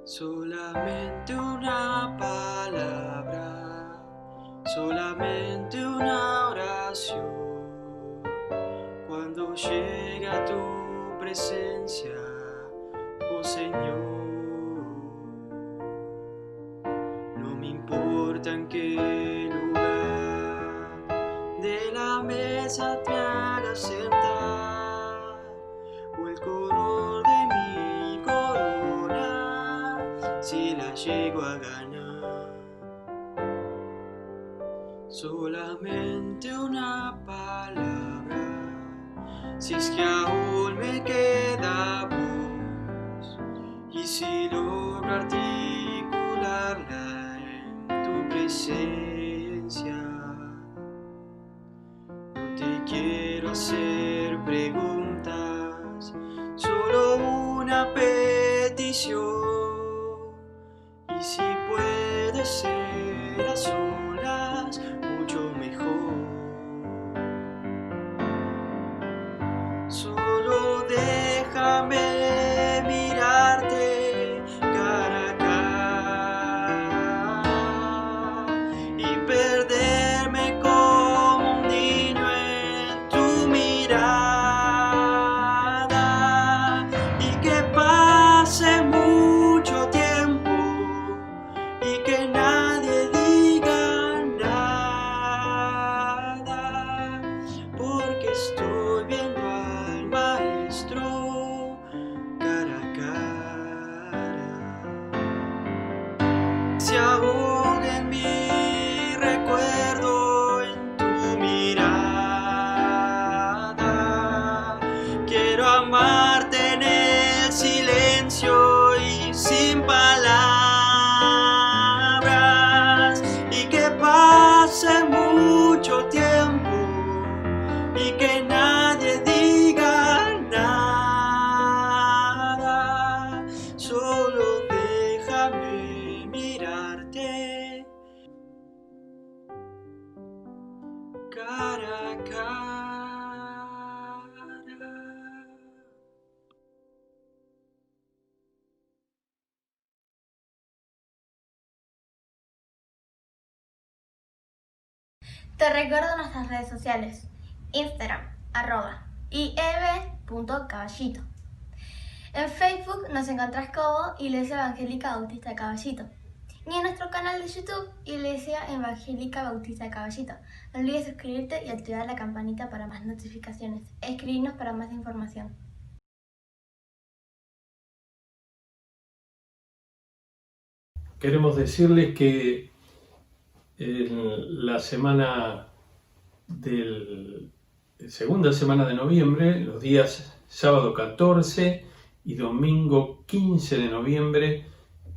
Solamente una palabra, solamente una oración. Cuando llega tu presencia, oh Señor, no me importa en qué lugar de la mesa te hagas sentar, o el color de mi corona, si la llego a ganar. Solamente una palabra, si es que aún me queda voz, y si logro articularla en tu presencia. No te quiero hacer preguntas, solo una petición. Y si puede ser a solas, mucho mejor. Solo déjame mirarte cara a cara y perderme como un niño en tu mirada, y que pase mucho tiempo y que nadie diga nada, porque estoy viendo al Maestro cara a cara. Se ahoga en mi recuerdo, en tu mirada. Quiero amarte en el silencio y sin palabras, y que pase mucho tiempo y que nadie diga nada. Solo déjame mirarte cara a cara. Te recuerdo nuestras redes sociales: Instagram, @ieb.caballito. En Facebook nos encontrás como Iglesia Evangélica Bautista de Caballito. Y en nuestro canal de YouTube, Iglesia Evangélica Bautista de Caballito. No olvides suscribirte y activar la campanita para más notificaciones. Escribirnos para más información. Queremos decirles que en la segunda semana de noviembre, los días sábado 14 y domingo 15 de noviembre,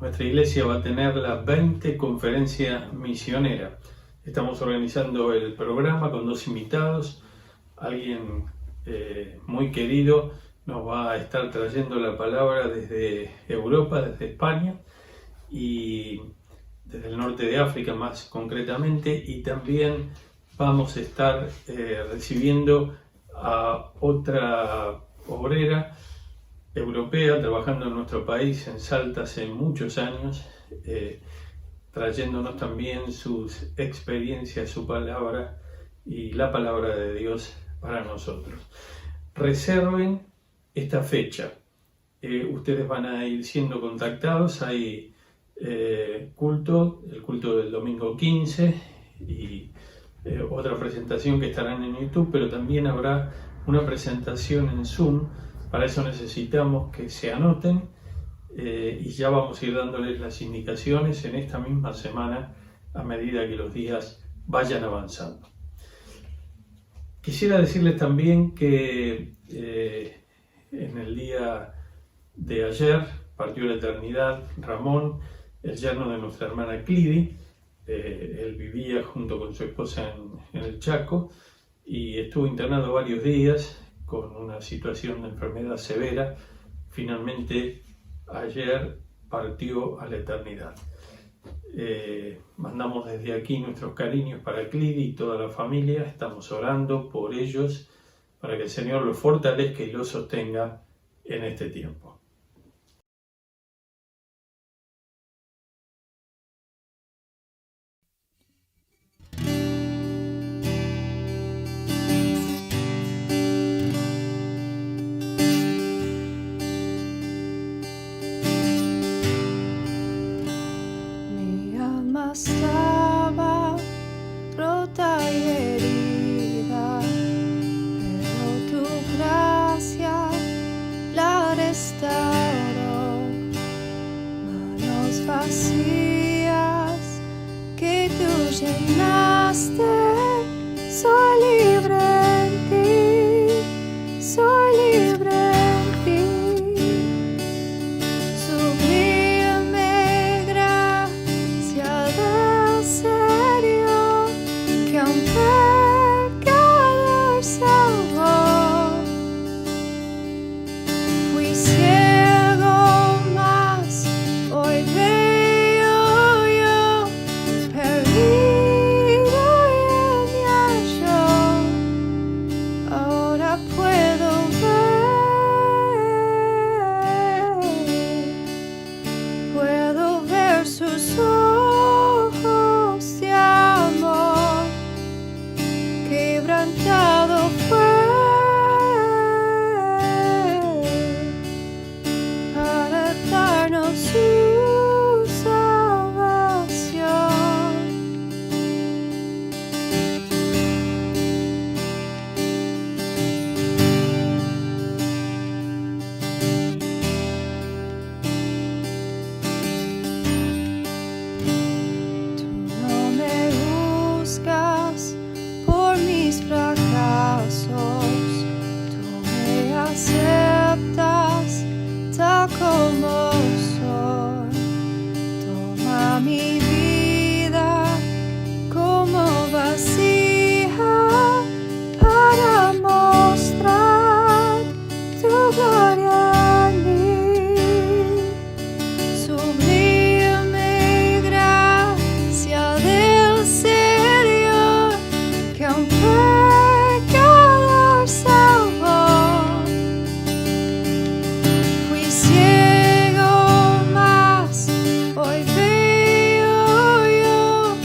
nuestra iglesia va a tener la 20 conferencia misionera. Estamos organizando el programa con 2 invitados. Alguien muy querido nos va a estar trayendo la palabra desde Europa, desde España y desde el norte de África más concretamente, y también vamos a estar recibiendo a otra obrera europea trabajando en nuestro país, en Salta, hace muchos años, trayéndonos también sus experiencias, su palabra y la palabra de Dios para nosotros. Reserven esta fecha, ustedes van a ir siendo contactados. Hay el culto del domingo 15 y otra presentación que estarán en YouTube, pero también habrá una presentación en Zoom. Para eso necesitamos que se anoten y ya vamos a ir dándoles las indicaciones en esta misma semana a medida que los días vayan avanzando. Quisiera decirles también que en el día de ayer partió la eternidad Ramón, el yerno de nuestra hermana Clidi. Él vivía junto con su esposa en el Chaco y estuvo internado varios días con una situación de enfermedad severa. Finalmente ayer partió a la eternidad. Mandamos desde aquí nuestros cariños para Clidi y toda la familia. Estamos orando por ellos para que el Señor los fortalezca y los sostenga en este tiempo. Mi alma estaba rota y herida, pero tu gracia la restauró. Manos vacías que tú llenaste, soy libre en ti, soy libre en ti. Sublime gracia del Señor, que a un pecador salvó. Fui ciego, mas hoy veo yo, perdido y él me halló. Ahora puedo ver sus ojos de amor. Quebrantado fue para darnos su salvación. Tú no me juzgas por mis fracasos, tú me aceptas tal como soy. Toma mi vida como vasija para mostrar tu gloria en mí. Sublime gracia del Señor, que a un pecador salvó. Fui ciego, mas hoy veo yo,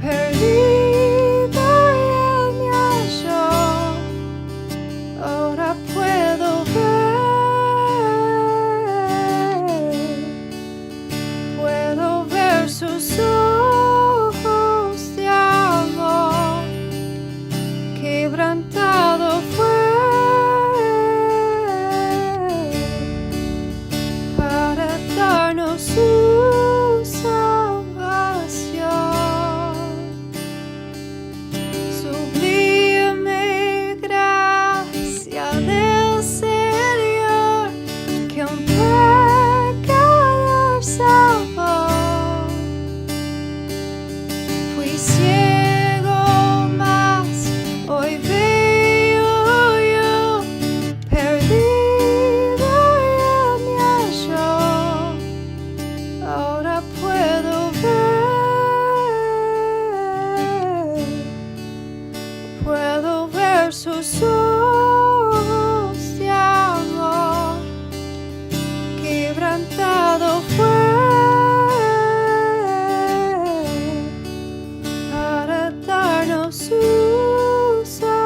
perdido y él me halló. Ahora puedo ver sus ojos de amor. Quebrantado fue para darnos su salvación. Sublime gracia del Señor, que a un pecador salvó. Fui ciego, mas hoy veo yo, perdido y él me halló. Ahora puedo ver sus ojos de amor. Quebrantado fue para darnos su salvación.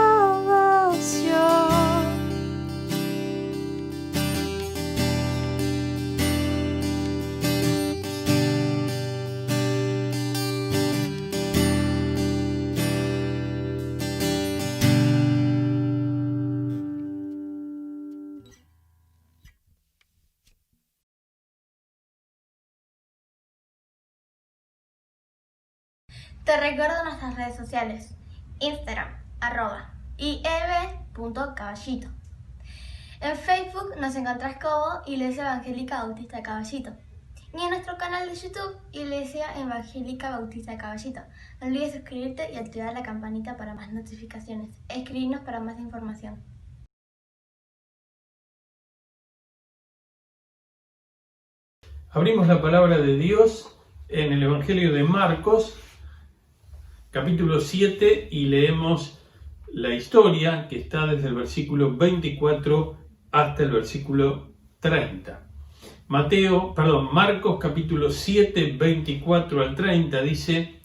Te recuerdo nuestras redes sociales: Instagram, @ieb.caballito. En Facebook nos encontrás como Iglesia Evangélica Bautista Caballito. ni en nuestro canal de YouTube Iglesia Evangélica Bautista de Caballito. No olvides suscribirte y activar la campanita para más notificaciones. Escribirnos para más información. Abrimos la palabra de Dios en el Evangelio de Marcos, capítulo 7, y leemos la historia que está desde el versículo 24 hasta el versículo 30. Marcos capítulo 7, 24 al 30 dice: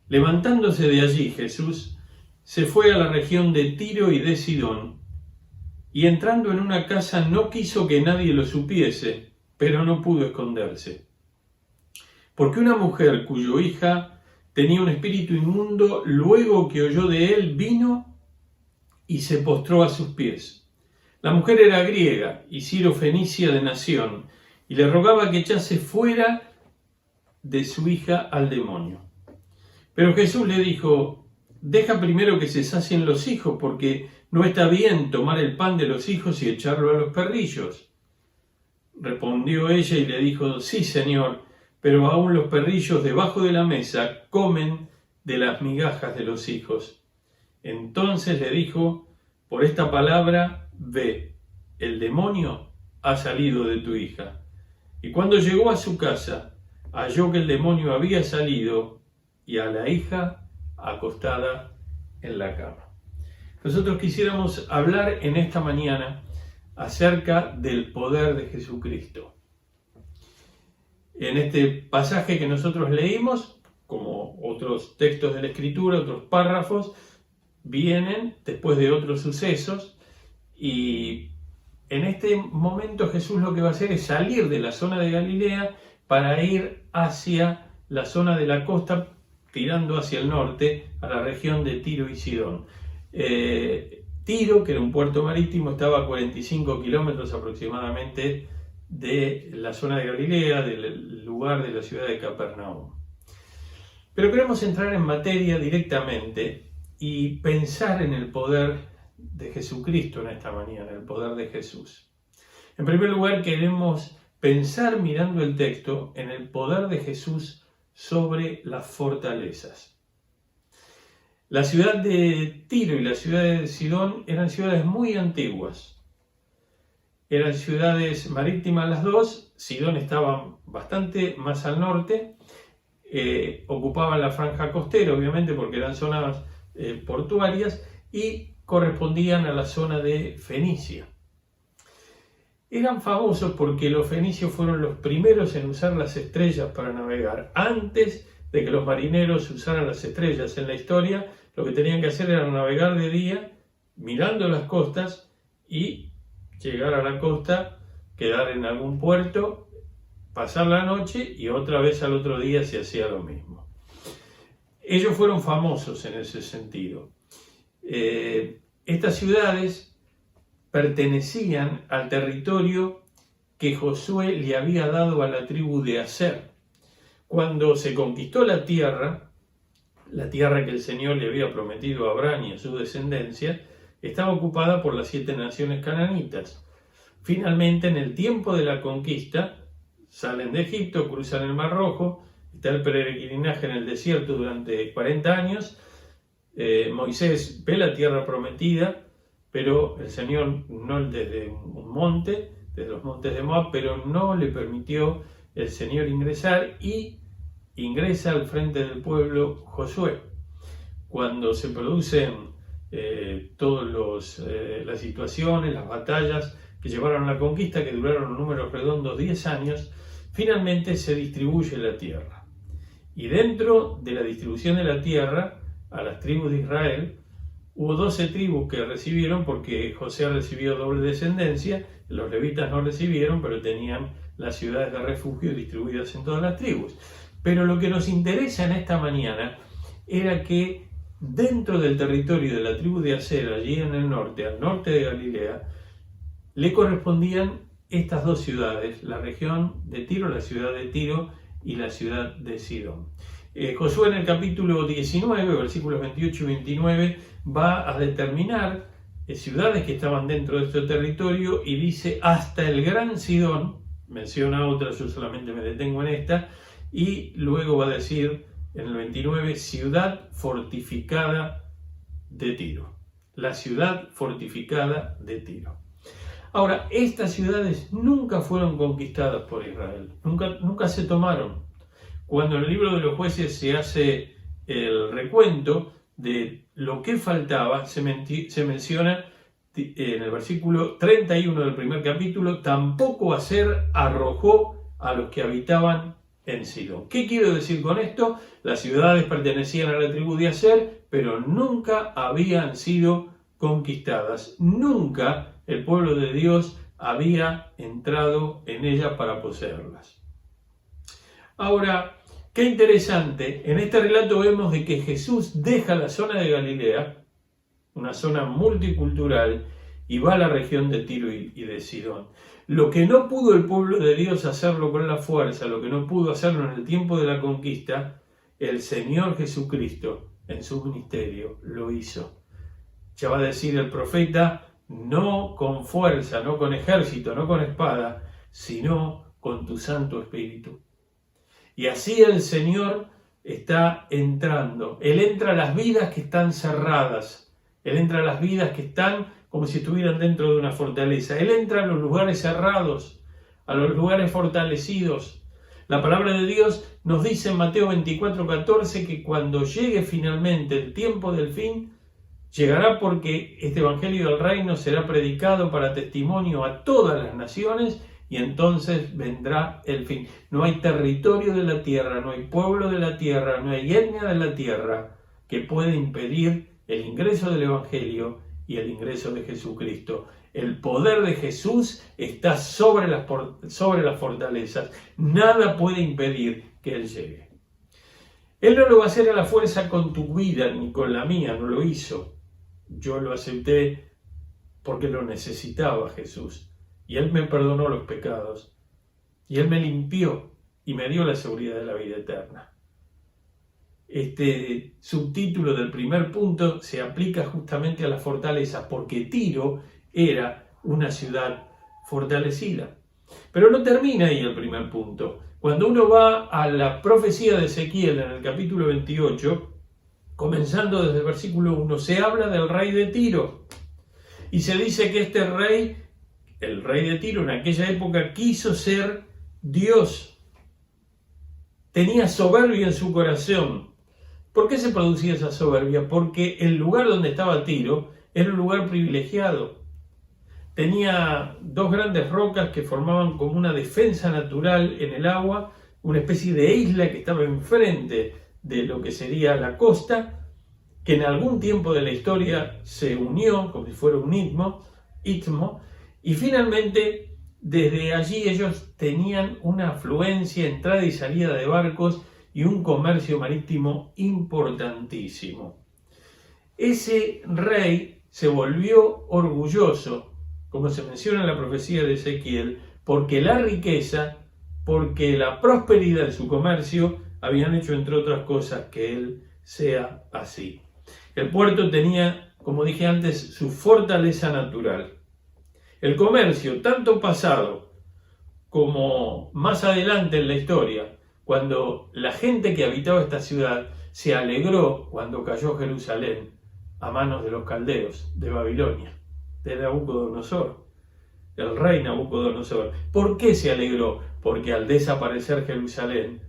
levantándose de allí Jesús se fue a la región de Tiro y de Sidón, y entrando en una casa no quiso que nadie lo supiese, pero no pudo esconderse. Porque una mujer cuya hija tenía un espíritu inmundo, luego que oyó de él, vino y se postró a sus pies. La mujer era griega y sirofenicia de nación, y le rogaba que echase fuera de su hija al demonio. Pero Jesús le dijo: deja primero que se sacien los hijos, porque no está bien tomar el pan de los hijos y echarlo a los perrillos. Respondió ella y le dijo: sí, Señor, pero aún los perrillos debajo de la mesa comen de las migajas de los hijos. Entonces le dijo: por esta palabra, ve, el demonio ha salido de tu hija. Y cuando llegó a su casa, halló que el demonio había salido y a la hija acostada en la cama. Nosotros quisiéramos hablar en esta mañana acerca del poder de Jesucristo. En este pasaje que nosotros leímos, como otros textos de la Escritura, otros párrafos, vienen después de otros sucesos, y en este momento Jesús lo que va a hacer es salir de la zona de Galilea para ir hacia la zona de la costa, tirando hacia el norte a la región de Tiro y Sidón. Tiro, que era un puerto marítimo, estaba a 45 kilómetros aproximadamente de la zona de Galilea, del lugar de la ciudad de Capernaum. Pero queremos entrar en materia directamente y pensar en el poder de Jesucristo en esta mañana, el poder de Jesús. En primer lugar, queremos pensar, mirando el texto, en el poder de Jesús sobre las fortalezas. La ciudad de Tiro y la ciudad de Sidón eran ciudades muy antiguas. Eran ciudades marítimas las dos. Sidón estaba bastante más al norte. Ocupaban la franja costera, obviamente, porque eran zonas portuarias, y correspondían a la zona de Fenicia. Eran famosos porque los fenicios fueron los primeros en usar las estrellas para navegar. Antes de que los marineros usaran las estrellas en la historia, lo que tenían que hacer era navegar de día, mirando las costas, y llegar a la costa, quedar en algún puerto, pasar la noche y otra vez al otro día se hacía lo mismo. Ellos fueron famosos en ese sentido. Estas ciudades pertenecían al territorio que Josué le había dado a la tribu de Aser. Cuando se conquistó la tierra que el Señor le había prometido a Abraham y a su descendencia, estaba ocupada por las 7 naciones cananitas. Finalmente, en el tiempo de la conquista, salen de Egipto, cruzan el Mar Rojo, está el peregrinaje en el desierto durante 40 años, Moisés ve la tierra prometida, pero el Señor no desde un monte, desde los montes de Moab, pero no le permitió el Señor ingresar, y ingresa al frente del pueblo Josué. Cuando se producen todas las situaciones, las batallas que llevaron a la conquista, que duraron en números redondos 10 años, finalmente se distribuye la tierra. Y dentro de la distribución de la tierra, a las tribus de Israel, hubo 12 tribus que recibieron, porque José recibió doble descendencia. Los levitas no recibieron, pero tenían las ciudades de refugio distribuidas en todas las tribus. Pero lo que nos interesa en esta mañana era que dentro del territorio de la tribu de Aser, allí en el norte, al norte de Galilea, le correspondían estas dos ciudades, la región de Tiro, la ciudad de Tiro, y la ciudad de Sidón. Josué en el capítulo 19, versículos 28 y 29, va a determinar ciudades que estaban dentro de este territorio, y dice: hasta el gran Sidón, menciona otras, yo solamente me detengo en esta, y luego va a decir en el 29, ciudad fortificada de Tiro. La ciudad fortificada de Tiro. Ahora, estas ciudades nunca fueron conquistadas por Israel, nunca se tomaron. Cuando en el libro de los jueces se hace el recuento de lo que faltaba, se menciona en el versículo 31 del primer capítulo, tampoco Aser arrojó a los que habitaban en Sidón. ¿Qué quiero decir con esto? Las ciudades pertenecían a la tribu de Aser, pero nunca habían sido conquistadas. Nunca el pueblo de Dios había entrado en ellas para poseerlas. Ahora, qué interesante, en este relato vemos de que Jesús deja la zona de Galilea, una zona multicultural, y va a la región de Tiro y de Sidón. Lo que no pudo el pueblo de Dios hacerlo con la fuerza, lo que no pudo hacerlo en el tiempo de la conquista, el Señor Jesucristo en su ministerio lo hizo. Ya va a decir el profeta, no con fuerza, no con ejército, no con espada, sino con tu Santo Espíritu. Y así el Señor está entrando. Él entra a las vidas que están cerradas. Él entra a las vidas que están como si estuvieran dentro de una fortaleza. Él entra a los lugares cerrados, a los lugares fortalecidos. La palabra de Dios nos dice en Mateo 24:14 que cuando llegue finalmente el tiempo del fin, llegará porque este evangelio del reino será predicado para testimonio a todas las naciones y entonces vendrá el fin. No hay territorio de la tierra, no hay pueblo de la tierra, no hay etnia de la tierra que pueda impedir el ingreso del evangelio y el ingreso de Jesucristo. El poder de Jesús está sobre las fortalezas. Nada puede impedir que Él llegue. Él no lo va a hacer a la fuerza con tu vida ni con la mía, no lo hizo. Yo lo acepté porque lo necesitaba Jesús. Y Él me perdonó los pecados. Y Él me limpió y me dio la seguridad de la vida eterna. Este subtítulo del primer punto se aplica justamente a la fortaleza, porque Tiro era una ciudad fortalecida. Pero no termina ahí el primer punto. Cuando uno va a la profecía de Ezequiel en el capítulo 28, comenzando desde el versículo 1, se habla del rey de Tiro. Y se dice que este rey, el rey de Tiro en aquella época, quiso ser Dios. Tenía soberbia en su corazón. ¿Por qué se producía esa soberbia? Porque el lugar donde estaba Tiro era un lugar privilegiado. Tenía dos grandes rocas que formaban como una defensa natural en el agua, una especie de isla que estaba enfrente de lo que sería la costa, que en algún tiempo de la historia se unió como si fuera un istmo, y finalmente desde allí ellos tenían una afluencia, entrada y salida de barcos y un comercio marítimo importantísimo. Ese rey se volvió orgulloso, como se menciona en la profecía de Ezequiel, porque la riqueza, porque la prosperidad de su comercio habían hecho, entre otras cosas, que él sea así. El puerto tenía, como dije antes, su fortaleza natural. El comercio, tanto pasado como más adelante en la historia, cuando la gente que habitaba esta ciudad se alegró cuando cayó Jerusalén a manos de los caldeos de Babilonia, de Nabucodonosor, el rey Nabucodonosor. ¿Por qué se alegró? Porque al desaparecer Jerusalén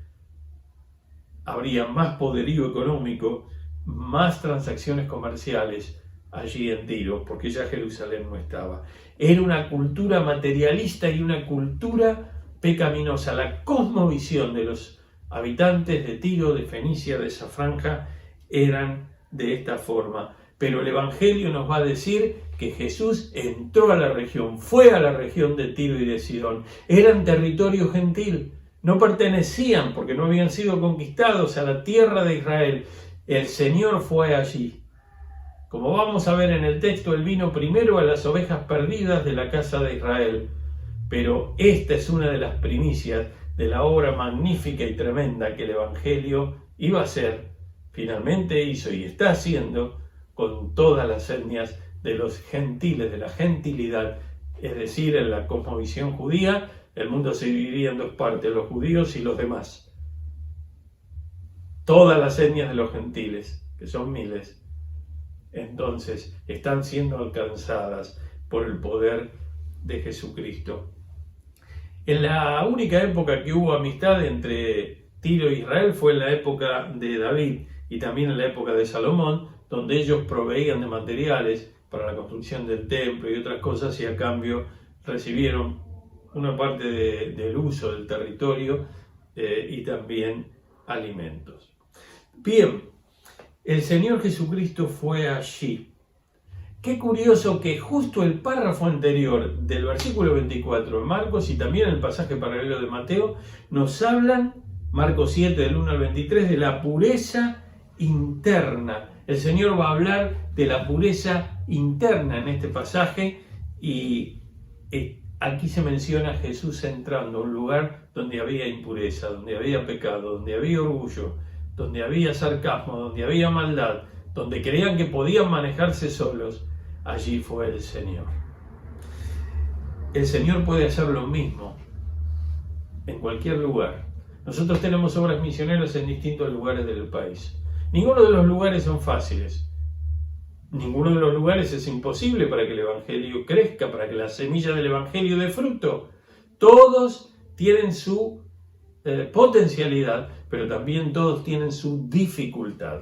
habría más poderío económico, más transacciones comerciales allí en Tiro, porque ya Jerusalén no estaba. Era una cultura materialista y una cultura pecaminosa. La cosmovisión de los habitantes de Tiro, de Fenicia, de esa franja, eran de esta forma. Pero el Evangelio nos va a decir que Jesús entró a la región, fue a la región de Tiro y de Sidón. Eran territorio gentil, no pertenecían, porque no habían sido conquistados, a la tierra de Israel. El Señor fue allí. Como vamos a ver en el texto, Él vino primero a las ovejas perdidas de la casa de Israel. Pero esta es una de las primicias de la obra magnífica y tremenda que el Evangelio iba a hacer, finalmente hizo y está haciendo con todas las etnias de los gentiles, de la gentilidad, es decir, en la cosmovisión judía, el mundo se dividiría en dos partes, los judíos y los demás. Todas las etnias de los gentiles, que son miles, entonces están siendo alcanzadas por el poder de Jesucristo. En la única época que hubo amistad entre Tiro e Israel fue en la época de David y también en la época de Salomón, donde ellos proveían de materiales para la construcción del templo y otras cosas, y a cambio recibieron una parte del uso del territorio y también alimentos. Bien, el Señor Jesucristo fue allí. Qué curioso que justo el párrafo anterior del versículo 24 en Marcos y también el pasaje paralelo de Mateo nos hablan, Marcos 7 del 1 al 23, de la pureza interna. El Señor va a hablar de la pureza interna en este pasaje y aquí se menciona a Jesús entrando a un lugar donde había impureza, donde había pecado, donde había orgullo, donde había sarcasmo, donde había maldad, donde creían que podían manejarse solos. Allí fue el Señor. El Señor puede hacer lo mismo en cualquier lugar. Nosotros tenemos obras misioneras en distintos lugares del país. Ninguno de los lugares son fáciles. Ninguno de los lugares es imposible para que el Evangelio crezca, para que la semilla del Evangelio dé fruto. Todos tienen su potencialidad, pero también todos tienen su dificultad.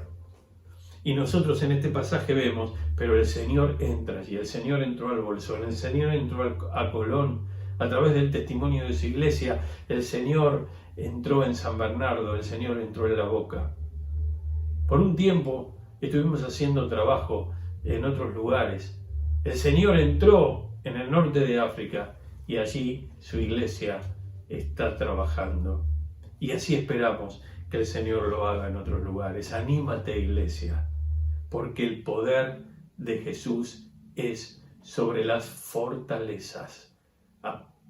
Y nosotros en este pasaje vemos, pero el Señor entra allí, el Señor entró al Bolsón, el Señor entró a Colón, a través del testimonio de su iglesia, el Señor entró en San Bernardo, el Señor entró en La Boca. Por un tiempo estuvimos haciendo trabajo en otros lugares. El Señor entró en el norte de África y allí su iglesia está trabajando. Y así esperamos que el Señor lo haga en otros lugares. Anímate, iglesia, porque el poder de Jesús es sobre las fortalezas.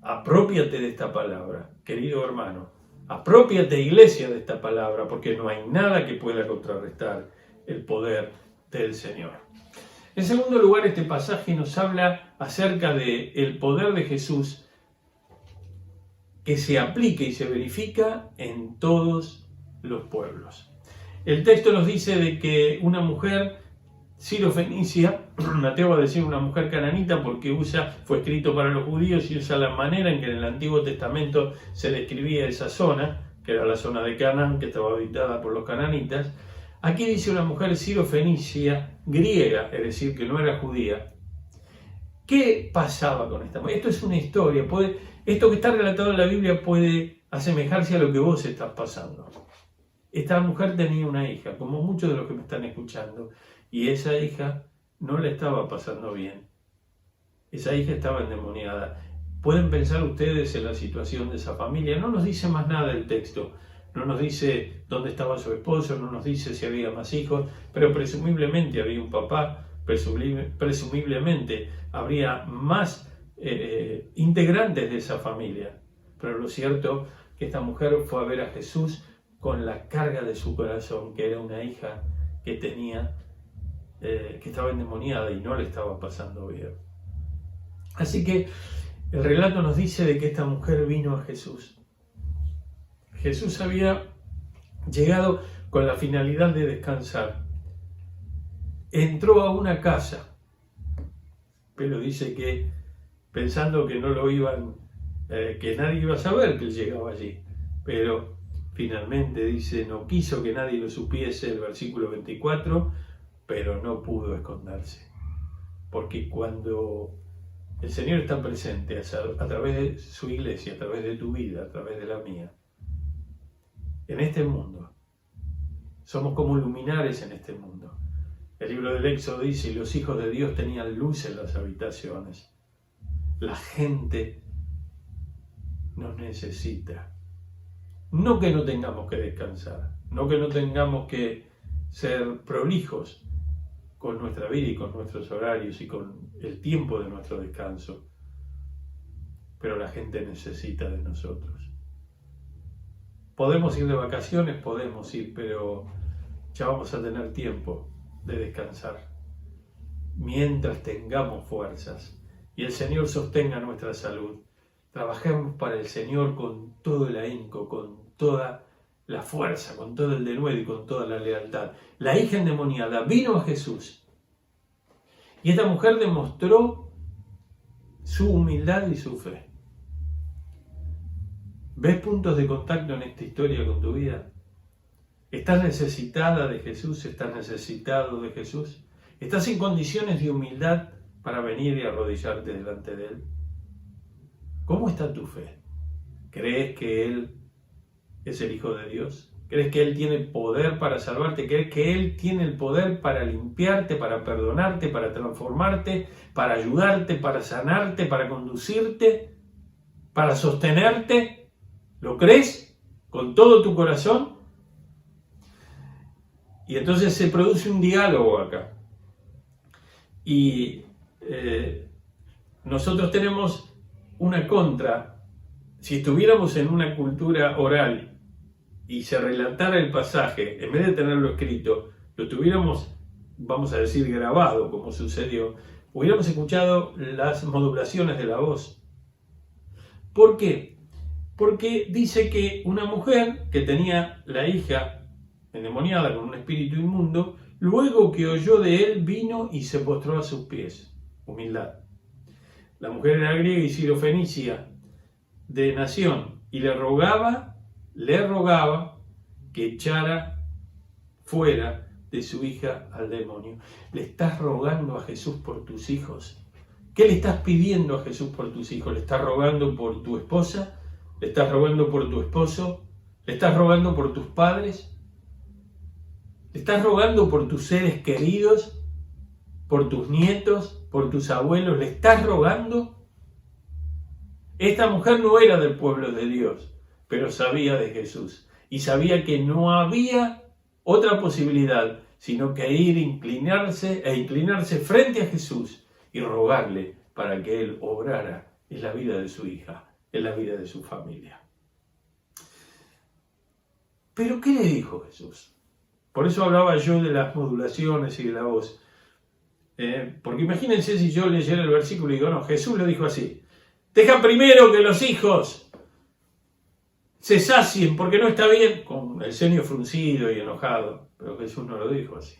Apropiate de esta palabra, querido hermano. Apropiate, iglesia, de esta palabra, porque no hay nada que pueda contrarrestar el poder del Señor. En segundo lugar, este pasaje nos habla acerca del poder de Jesús que se aplica y se verifica en todos los pueblos. El texto nos dice de que una mujer sirofenicia, Mateo va a decir una mujer cananita porque fue escrito para los judíos y usa la manera en que en el Antiguo Testamento se describía esa zona, que era la zona de Canaán, que estaba habitada por los cananitas. Aquí dice una mujer sirofenicia griega, es decir, que no era judía. ¿Qué pasaba con esta mujer? Esto es una historia. Esto que está relatado en la Biblia puede asemejarse a lo que vos estás pasando. Esta mujer tenía una hija, como muchos de los que me están escuchando, y esa hija no le estaba pasando bien. Esa hija estaba endemoniada. Pueden pensar ustedes en la situación de esa familia. No nos dice más nada el texto. No nos dice dónde estaba su esposo, no nos dice si había más hijos, pero presumiblemente había un papá, presumiblemente habría más integrantes de esa familia. Pero lo cierto es que esta mujer fue a ver a Jesús con la carga de su corazón, que era una hija que tenía, que estaba endemoniada y no le estaba pasando bien. Así que el relato nos dice de que esta mujer vino a Jesús. Jesús había llegado con la finalidad de descansar. Entró a una casa, pero dice que pensando que no lo iban, que nadie iba a saber que él llegaba allí, pero finalmente dice, no quiso que nadie lo supiese, el versículo 24, pero no pudo esconderse, porque cuando el Señor está presente a través de su iglesia, a través de tu vida, a través de la mía, en este mundo, somos como luminares en este mundo. El libro del Éxodo dice, los hijos de Dios tenían luz en las habitaciones. La gente nos necesita. No que no tengamos que descansar, no que no tengamos que ser prolijos con nuestra vida y con nuestros horarios y con el tiempo de nuestro descanso, pero la gente necesita de nosotros. Podemos ir de vacaciones, podemos ir, pero ya vamos a tener tiempo de descansar mientras tengamos fuerzas y el Señor sostenga nuestra salud. trabajemos para el Señor con todo el ahínco, con toda la fuerza, con todo el denuedo y con toda la lealtad. La hija endemoniada vino a Jesús y esta mujer demostró su humildad y su fe. ¿Ves puntos de contacto en esta historia con tu vida? ¿Estás necesitada de Jesús? ¿Estás necesitado de Jesús? ¿Estás en condiciones de humildad para venir y arrodillarte delante de Él? ¿Cómo está tu fe? ¿Crees que Él es el Hijo de Dios? ¿Crees que Él tiene poder para salvarte? ¿Crees que Él tiene el poder para limpiarte, para perdonarte, para transformarte, para ayudarte, para sanarte, para conducirte, para sostenerte? ¿Lo crees con todo tu corazón? Y entonces se produce un diálogo acá. Y nosotros tenemos una contra. Si estuviéramos en una cultura oral y se relatara el pasaje, en vez de tenerlo escrito, lo tuviéramos, vamos a decir, grabado, como sucedió, hubiéramos escuchado las modulaciones de la voz. ¿Por qué? Porque dice que una mujer que tenía la hija endemoniada con un espíritu inmundo, luego que oyó de él, vino y se postró a sus pies. Humildad. La mujer era griega y sirofenicia de nación y le rogaba que echara fuera de su hija al demonio. ¿Le estás rogando a Jesús por tus hijos? ¿Qué le estás pidiendo a Jesús por tus hijos? ¿Le estás rogando por tu esposa? ¿Le estás rogando por tu esposo? ¿Le estás rogando por tus padres? ¿Le estás rogando por tus seres queridos? ¿Por tus nietos? ¿Por tus abuelos? ¿Le estás rogando? Esta mujer no era del pueblo de Dios, pero sabía de Jesús y sabía que no había otra posibilidad sino que ir inclinarse frente a Jesús y rogarle para que Él obrara en la vida de su hija, en la vida de su familia. ¿Pero qué le dijo Jesús? Por eso hablaba yo de las modulaciones y de la voz. Porque imagínense si yo leyera el versículo y digo, no, Jesús lo dijo así: deja primero que los hijos se sacien, porque no está bien, con el ceño fruncido y enojado. Pero Jesús no lo dijo así.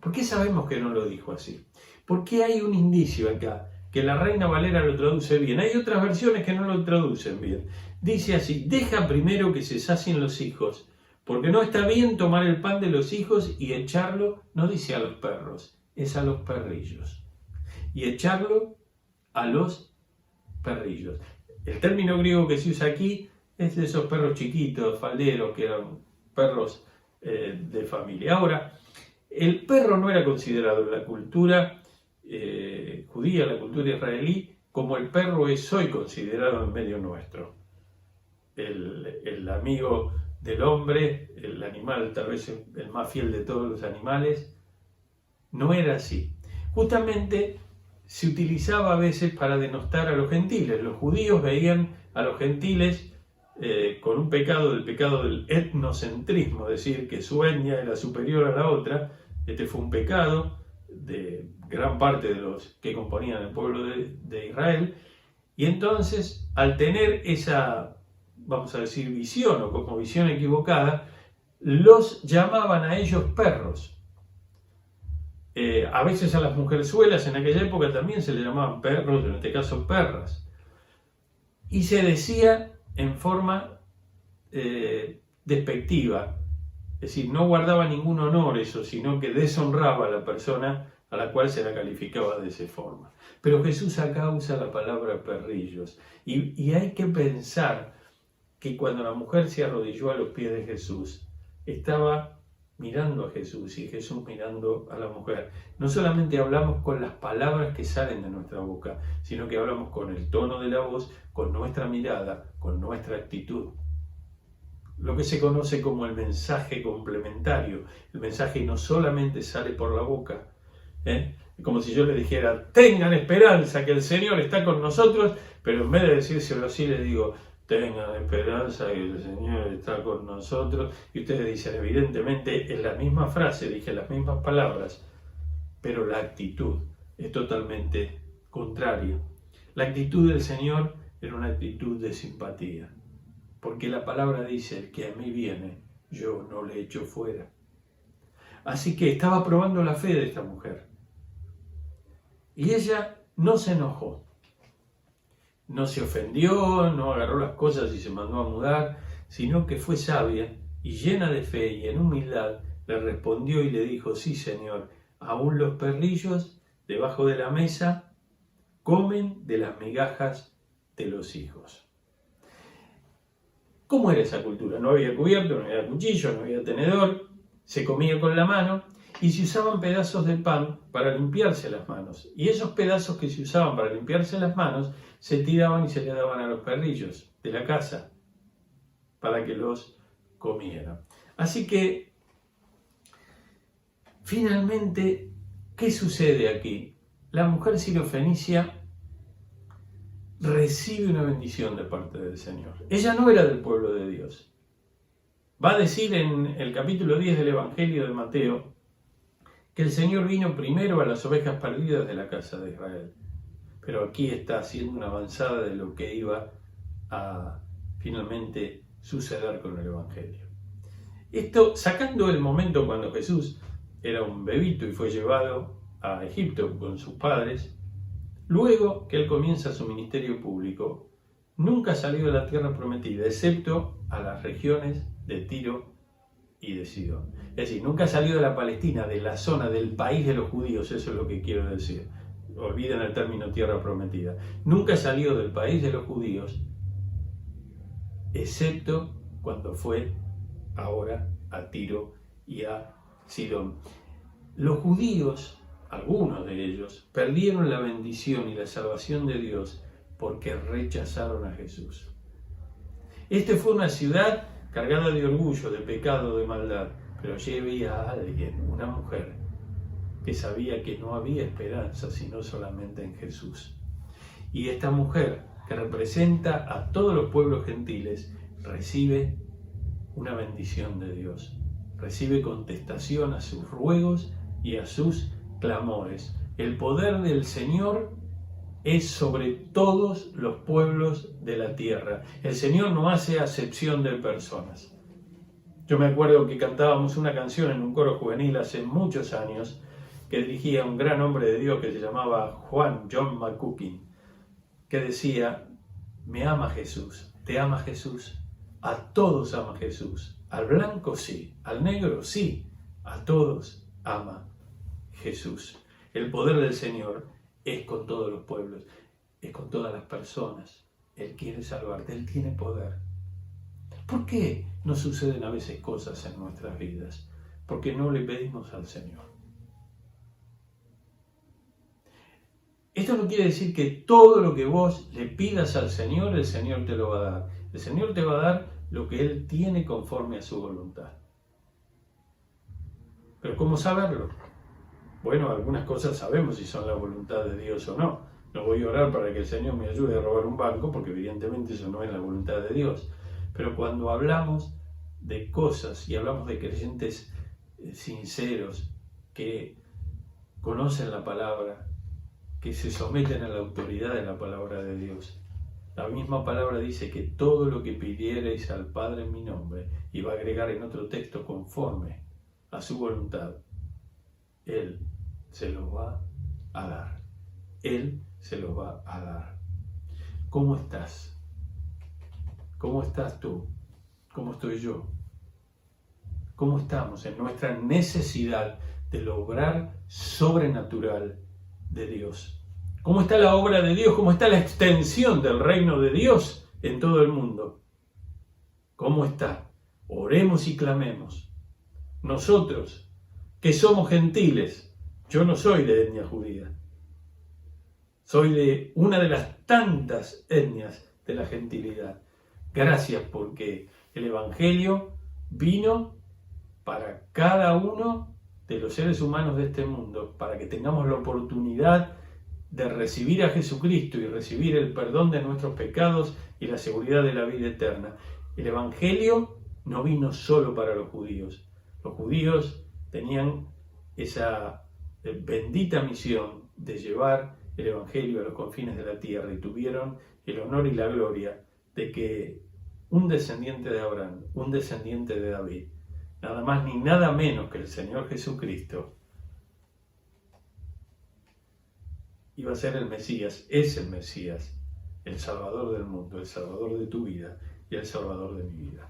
¿Por qué sabemos que no lo dijo así? Porque hay un indicio acá, que la Reina Valera lo traduce bien. Hay otras versiones que no lo traducen bien. Dice así: deja primero que se sacien los hijos, porque no está bien tomar el pan de los hijos y echarlo, no dice a los perros, es a los perrillos. Y echarlo a los perrillos. El término griego que se usa aquí es de esos perros chiquitos, falderos, que eran perros de familia. Ahora, el perro no era considerado en la cultura judía, la cultura israelí, como el perro es hoy considerado en medio nuestro. El amigo del hombre, el animal tal vez el más fiel de todos los animales, no era así. Justamente se utilizaba a veces para denostar a los gentiles. Los judíos veían a los gentiles con un pecado, el pecado del etnocentrismo, es decir, que su etnia era superior a la otra. Este fue un pecado de gran parte de los que componían el pueblo de Israel. Y entonces, al tener esa, vamos a decir, visión o como visión equivocada, los llamaban a ellos perros. A veces a las mujerzuelas en aquella época también se le llamaban perros, en este caso perras. Y se decía en forma despectiva, es decir, no guardaba ningún honor eso, sino que deshonraba a la persona a la cual se la calificaba de esa forma. Pero Jesús acá usa la palabra perrillos. Y hay que pensar que cuando la mujer se arrodilló a los pies de Jesús, estaba mirando a Jesús y Jesús mirando a la mujer. No solamente hablamos con las palabras que salen de nuestra boca, sino que hablamos con el tono de la voz, con nuestra mirada, con nuestra actitud. Lo que se conoce como el mensaje complementario. El mensaje no solamente sale por la boca, como si yo le dijera: tengan esperanza que el Señor está con nosotros, pero en vez de decírselo así les digo: tengan esperanza que el Señor está con nosotros. Y ustedes dicen, evidentemente es la misma frase, dije las mismas palabras, pero la actitud es totalmente contraria. La actitud del Señor era una actitud de simpatía. Porque la palabra dice, el que a mí viene, yo no le echo fuera. Así que estaba probando la fe de esta mujer. Y ella no se enojó. No se ofendió, no agarró las cosas y se mandó a mudar, sino que fue sabia y llena de fe y en humildad le respondió y le dijo, sí, Señor, aún los perrillos debajo de la mesa comen de las migajas de los hijos. ¿Cómo era esa cultura? No había cubierto, no había cuchillo, no había tenedor, se comía con la mano y se usaban pedazos de pan para limpiarse las manos. Y esos pedazos que se usaban para limpiarse las manos se tiraban y se le daban a los perrillos de la casa para que los comieran. Así que, finalmente, ¿qué sucede aquí? La mujer sirofenicia recibe una bendición de parte del Señor. Ella no era del pueblo de Dios. Va a decir en el capítulo 10 del Evangelio de Mateo que el Señor vino primero a las ovejas perdidas de la casa de Israel. Pero aquí está haciendo una avanzada de lo que iba a finalmente suceder con el Evangelio. Esto sacando el momento cuando Jesús era un bebito y fue llevado a Egipto con sus padres, luego que él comienza su ministerio público, nunca salió de la tierra prometida, excepto a las regiones de Tiro y de Sidón. Es decir, nunca salió de la Palestina, de la zona, del país de los judíos, eso es lo que quiero decir. Olviden el término tierra prometida. Nunca salió del país de los judíos, excepto cuando fue ahora a Tiro y a Sidón. Los judíos, algunos de ellos, perdieron la bendición y la salvación de Dios porque rechazaron a Jesús. Esta fue una ciudad cargada de orgullo, de pecado, de maldad, pero allí había a alguien, una mujer, que sabía que no había esperanza sino solamente en Jesús. Y esta mujer, que representa a todos los pueblos gentiles, recibe una bendición de Dios, recibe contestación a sus ruegos y a sus clamores. El poder del Señor es sobre todos los pueblos de la tierra. El Señor no hace acepción de personas. Yo me acuerdo que cantábamos una canción en un coro juvenil hace muchos años que dirigía un gran hombre de Dios que se llamaba John McCuckin, que decía, me ama Jesús, te ama Jesús, a todos ama Jesús, al blanco sí, al negro sí, a todos ama Jesús. El poder del Señor es con todos los pueblos, es con todas las personas. Él quiere salvarte, Él tiene poder. ¿Por qué nos suceden a veces cosas en nuestras vidas? Porque no le pedimos al Señor. Esto no quiere decir que todo lo que vos le pidas al Señor, el Señor te lo va a dar. El Señor te va a dar lo que Él tiene conforme a su voluntad. ¿Pero cómo saberlo? Bueno, algunas cosas sabemos si son la voluntad de Dios o no. No voy a orar para que el Señor me ayude a robar un banco, porque evidentemente eso no es la voluntad de Dios. Pero cuando hablamos de cosas y hablamos de creyentes sinceros que conocen la palabra, que se someten a la autoridad de la palabra de Dios, la misma palabra dice que todo lo que pidiereis al Padre en mi nombre, y va a agregar en otro texto conforme a su voluntad, Él se los va a dar. Él se los va a dar. ¿Cómo estás? ¿Cómo estás tú? ¿Cómo estoy yo? ¿Cómo estamos en nuestra necesidad del obrar sobrenatural de Dios? ¿Cómo está la obra de Dios? ¿Cómo está la extensión del reino de Dios en todo el mundo? ¿Cómo está? Oremos y clamemos. Nosotros, que somos gentiles, yo no soy de etnia judía, soy de una de las tantas etnias de la gentilidad. Gracias porque el Evangelio vino para cada uno de los seres humanos de este mundo, para que tengamos la oportunidad de recibir a Jesucristo y recibir el perdón de nuestros pecados y la seguridad de la vida eterna. El Evangelio no vino solo para los judíos. Los judíos tenían esa bendita misión de llevar el Evangelio a los confines de la tierra y tuvieron el honor y la gloria de que un descendiente de Abraham, un descendiente de David, nada más ni nada menos que el Señor Jesucristo, iba a ser el Mesías, es el Mesías, el Salvador del mundo, el Salvador de tu vida y el Salvador de mi vida.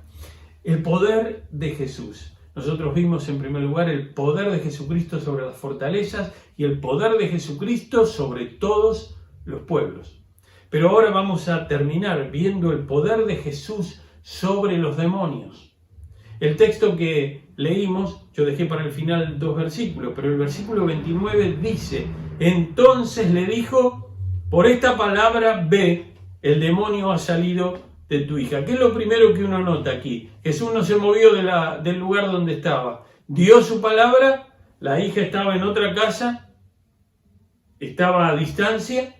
El poder de Jesús. Nosotros vimos en primer lugar el poder de Jesucristo sobre las fortalezas y el poder de Jesucristo sobre todos los pueblos. Pero ahora vamos a terminar viendo el poder de Jesús sobre los demonios. El texto que leímos, yo dejé para el final 2 versículos, pero el versículo 29 dice: entonces le dijo, por esta palabra ve, el demonio ha salido de tu hija. ¿Qué es lo primero que uno nota aquí? Jesús no se movió del lugar donde estaba. Dio su palabra, la hija estaba en otra casa, estaba a distancia,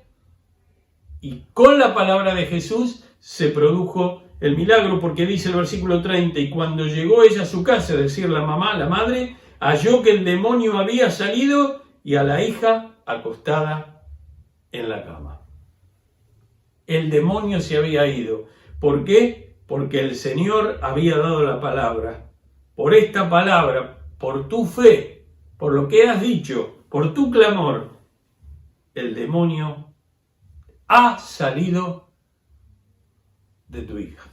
y con la palabra de Jesús se produjo el milagro, porque dice el versículo 30, y cuando llegó ella a su casa, es decir, la mamá, la madre, halló que el demonio había salido y a la hija acostada en la cama. El demonio se había ido. ¿Por qué? Porque el Señor había dado la palabra. Por esta palabra, por tu fe, por lo que has dicho, por tu clamor, el demonio ha salido de tu hija.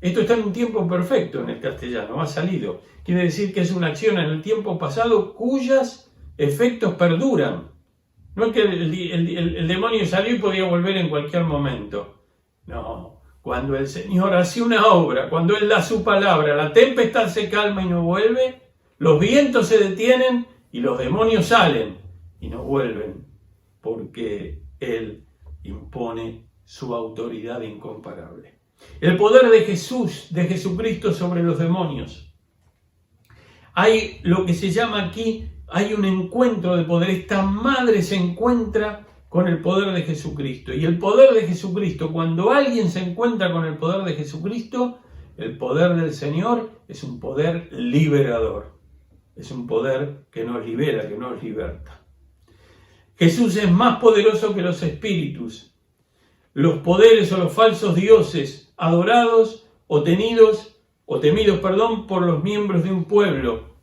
Esto está en un tiempo perfecto en el castellano, ha salido. Quiere decir que es una acción en el tiempo pasado cuyos efectos perduran. No es que el demonio salió y podía volver en cualquier momento. No, cuando el Señor hace una obra, cuando Él da su palabra, la tempestad se calma y no vuelve, los vientos se detienen y los demonios salen y no vuelven, porque Él impone su autoridad incomparable. El poder de Jesús, de Jesucristo sobre los demonios. Hay lo que se llama aquí, hay un encuentro de poder. Esta madre se encuentra con el poder de Jesucristo. Y el poder de Jesucristo, cuando alguien se encuentra con el poder de Jesucristo, el poder del Señor es un poder liberador. Es un poder que nos libera, que nos liberta. Jesús es más poderoso que los espíritus, los poderes o los falsos dioses adorados o temidos por los miembros de un pueblo,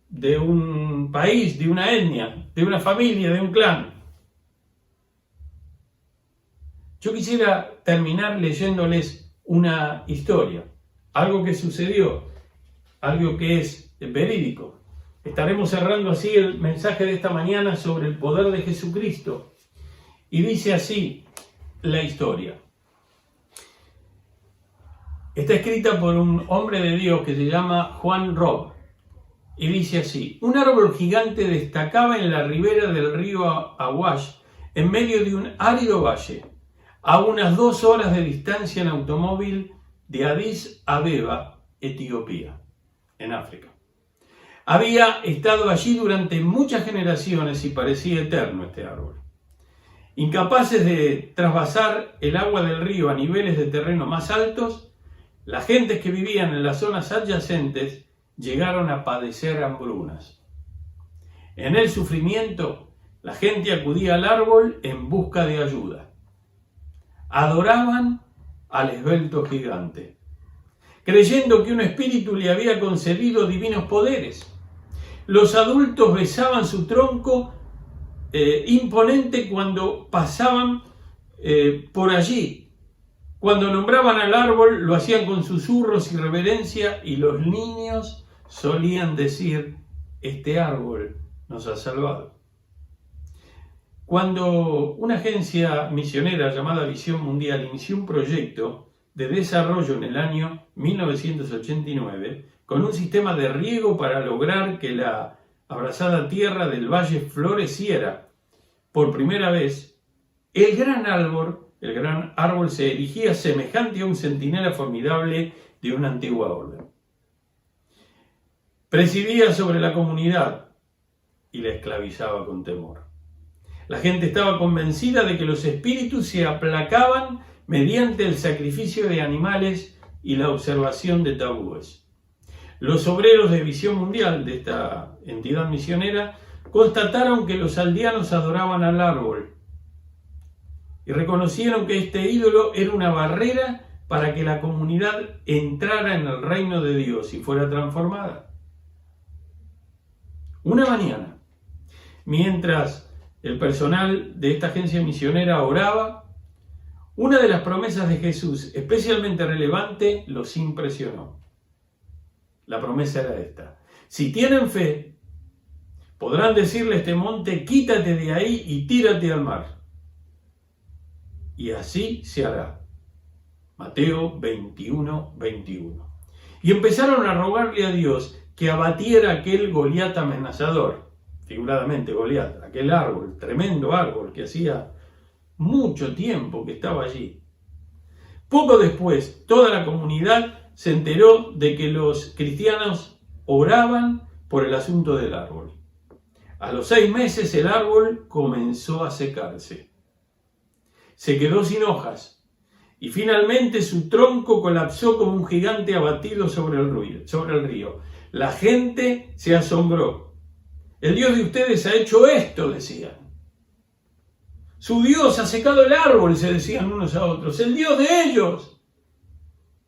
de un país, de una etnia, de una familia, de un clan. Yo quisiera terminar leyéndoles una historia, algo que sucedió, algo que es verídico. Estaremos cerrando así el mensaje de esta mañana sobre el poder de Jesucristo. Y dice así la historia. Está escrita por un hombre de Dios que se llama Juan Robb. Y dice así: un árbol gigante destacaba en la ribera del río Awash, en medio de un árido valle, a unas 2 horas de distancia en automóvil de Addis Abeba, Etiopía, en África. Había estado allí durante muchas generaciones y parecía eterno este árbol. Incapaces de trasvasar el agua del río a niveles de terreno más altos, las gentes que vivían en las zonas adyacentes llegaron a padecer hambrunas. En el sufrimiento, la gente acudía al árbol en busca de ayuda. Adoraban al esbelto gigante, creyendo que un espíritu le había concedido divinos poderes. Los adultos besaban su tronco imponente cuando pasaban por allí. Cuando nombraban al árbol, lo hacían con susurros y reverencia, y los niños solían decir: este árbol nos ha salvado. Cuando una agencia misionera llamada Visión Mundial inició un proyecto de desarrollo en el año 1989, con un sistema de riego para lograr que la abrasada tierra del valle floreciera por primera vez, el gran árbol se erigía semejante a un centinela formidable de una antigua orden. Presidía sobre la comunidad y la esclavizaba con temor. La gente estaba convencida de que los espíritus se aplacaban mediante el sacrificio de animales y la observación de tabúes. Los obreros de Visión Mundial, de esta entidad misionera, constataron que los aldeanos adoraban al árbol y reconocieron que este ídolo era una barrera para que la comunidad entrara en el reino de Dios y fuera transformada. Una mañana, mientras el personal de esta agencia misionera oraba, una de las promesas de Jesús, especialmente relevante, los impresionó. La promesa era esta: si tienen fe, podrán decirle a este monte, quítate de ahí y tírate al mar. Y así se hará. Mateo 21:21. Y empezaron a rogarle a Dios que abatiera aquel Goliat amenazador, figuradamente Goliat, aquel árbol, tremendo árbol que hacía mucho tiempo que estaba allí. Poco después, toda la comunidad se enteró de que los cristianos oraban por el asunto del árbol. A los 6 meses el árbol comenzó a secarse. Se quedó sin hojas y finalmente su tronco colapsó como un gigante abatido sobre el río. La gente se asombró. El Dios de ustedes ha hecho esto, decían. Su Dios ha secado el árbol, se decían unos a otros. El Dios de ellos,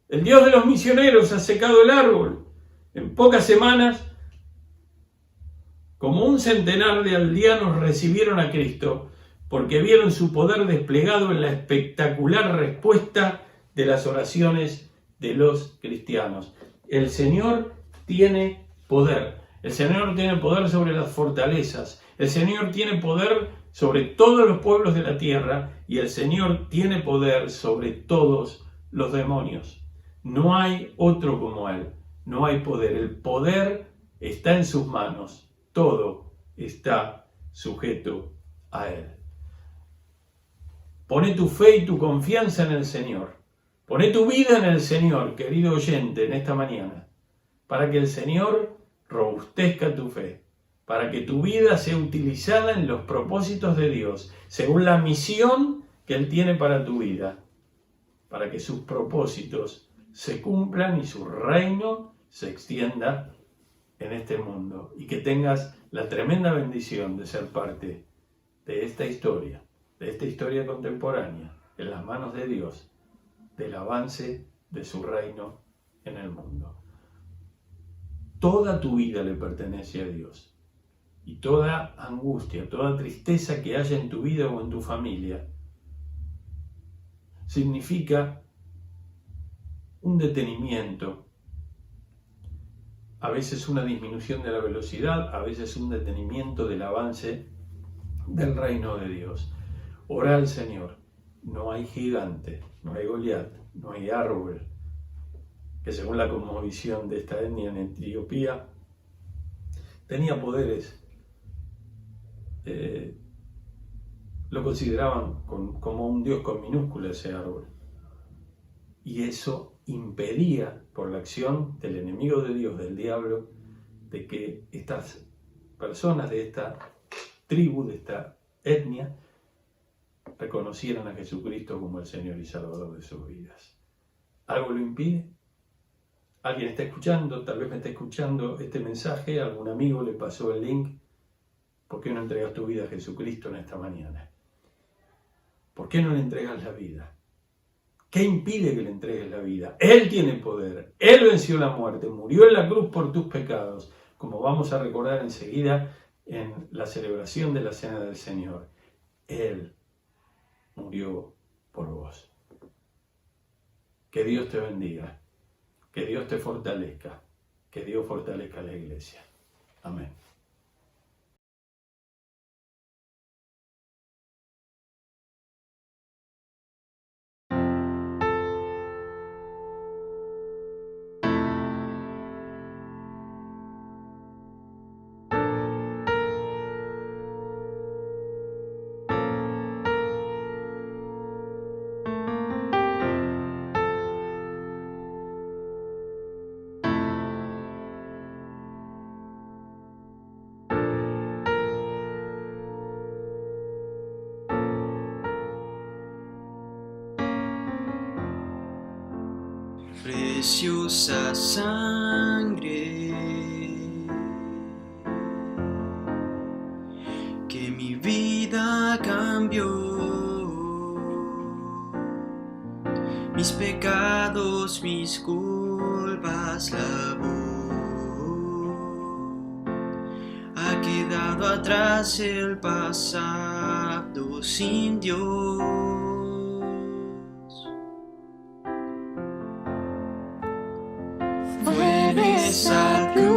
el Dios de los misioneros ha secado el árbol. En pocas semanas, como un centenar de aldeanos recibieron a Cristo porque vieron su poder desplegado en la espectacular respuesta de las oraciones de los cristianos. El Señor tiene poder. El Señor tiene poder sobre las fortalezas. El Señor tiene poder sobre todos los pueblos de la tierra y el Señor tiene poder sobre todos los demonios. No hay otro como Él. No hay poder. El poder está en sus manos. Todo está sujeto a Él. Pone tu fe y tu confianza en el Señor. Pone tu vida en el Señor, querido oyente, en esta mañana, para que el Señor robustezca tu fe, para que tu vida sea utilizada en los propósitos de Dios, según la misión que Él tiene para tu vida, para que sus propósitos se cumplan y su reino se extienda en este mundo, y que tengas la tremenda bendición de ser parte de esta historia contemporánea, en las manos de Dios, del avance de su reino en el mundo. Toda tu vida le pertenece a Dios, y toda angustia, toda tristeza que haya en tu vida o en tu familia, significa un detenimiento, a veces una disminución de la velocidad, a veces un detenimiento del avance del reino de Dios. Ora al Señor. No hay gigante, no hay Goliat, no hay árbol que, según la cosmovisión de esta etnia en Etiopía, tenía poderes. Lo consideraban como un dios con minúscula ese árbol. Y eso impedía, por la acción del enemigo de Dios, del diablo, de que estas personas de esta tribu, de esta etnia, reconocieran a Jesucristo como el Señor y Salvador de sus vidas. ¿Algo lo impide? ¿Alguien está escuchando? Tal vez me está escuchando este mensaje, algún amigo le pasó el link. ¿Por qué no entregas tu vida a Jesucristo en esta mañana? ¿Por qué no le entregas la vida? ¿Qué impide que le entregues la vida? Él tiene poder. Él venció la muerte, murió en la cruz por tus pecados, como vamos a recordar enseguida en la celebración de la Cena del Señor. Él murió por vos. Que Dios te bendiga, que Dios te fortalezca, que Dios fortalezca a la iglesia. Amén. Preciosa sangre que mi vida cambió, mis pecados, mis culpas lavó. Ha quedado atrás el pasado sin Dios. Fue en esa cruz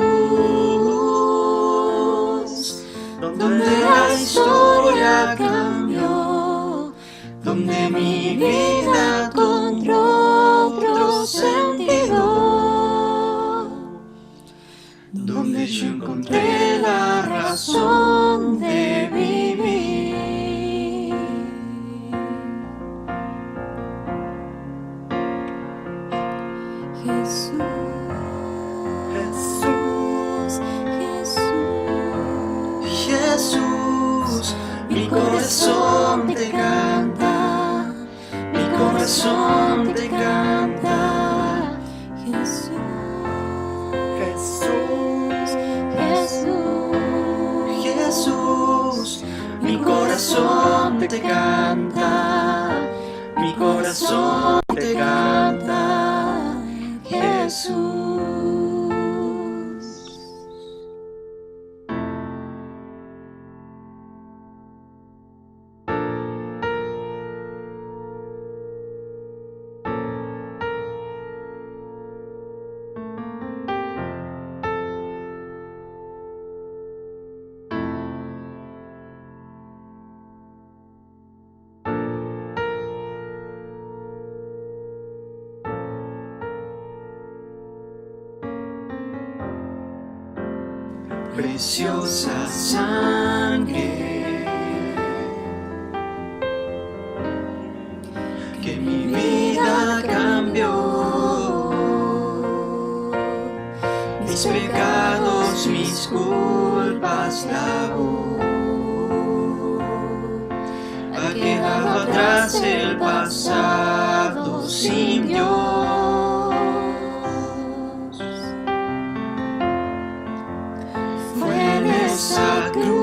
donde la historia cambió, donde mi vida encontró otro sentido, donde yo encontré la razón de vivir. Jesús, Jesús, mi corazón te canta, mi corazón te canta. Jesús, Jesús, mi corazón te canta, mi corazón te canta. Jesús. Preciosa sangre que mi vida cambió, mis pecados, mis culpas lavó. Ha quedado atrás el pasado sin Dios. Esa cruz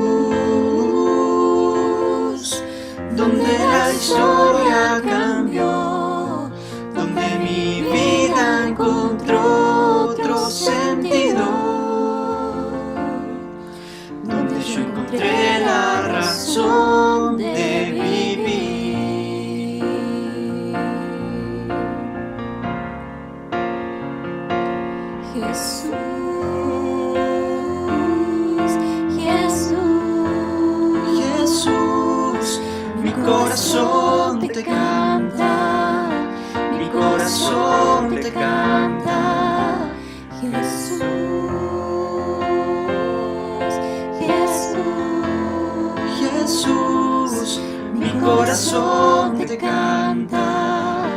donde la historia cambió, donde mi vida encontró otro sentido, donde yo encontré la razón de vivir. Jesús, mi corazón te canta, mi corazón te canta. Jesús, Jesús, mi corazón te canta,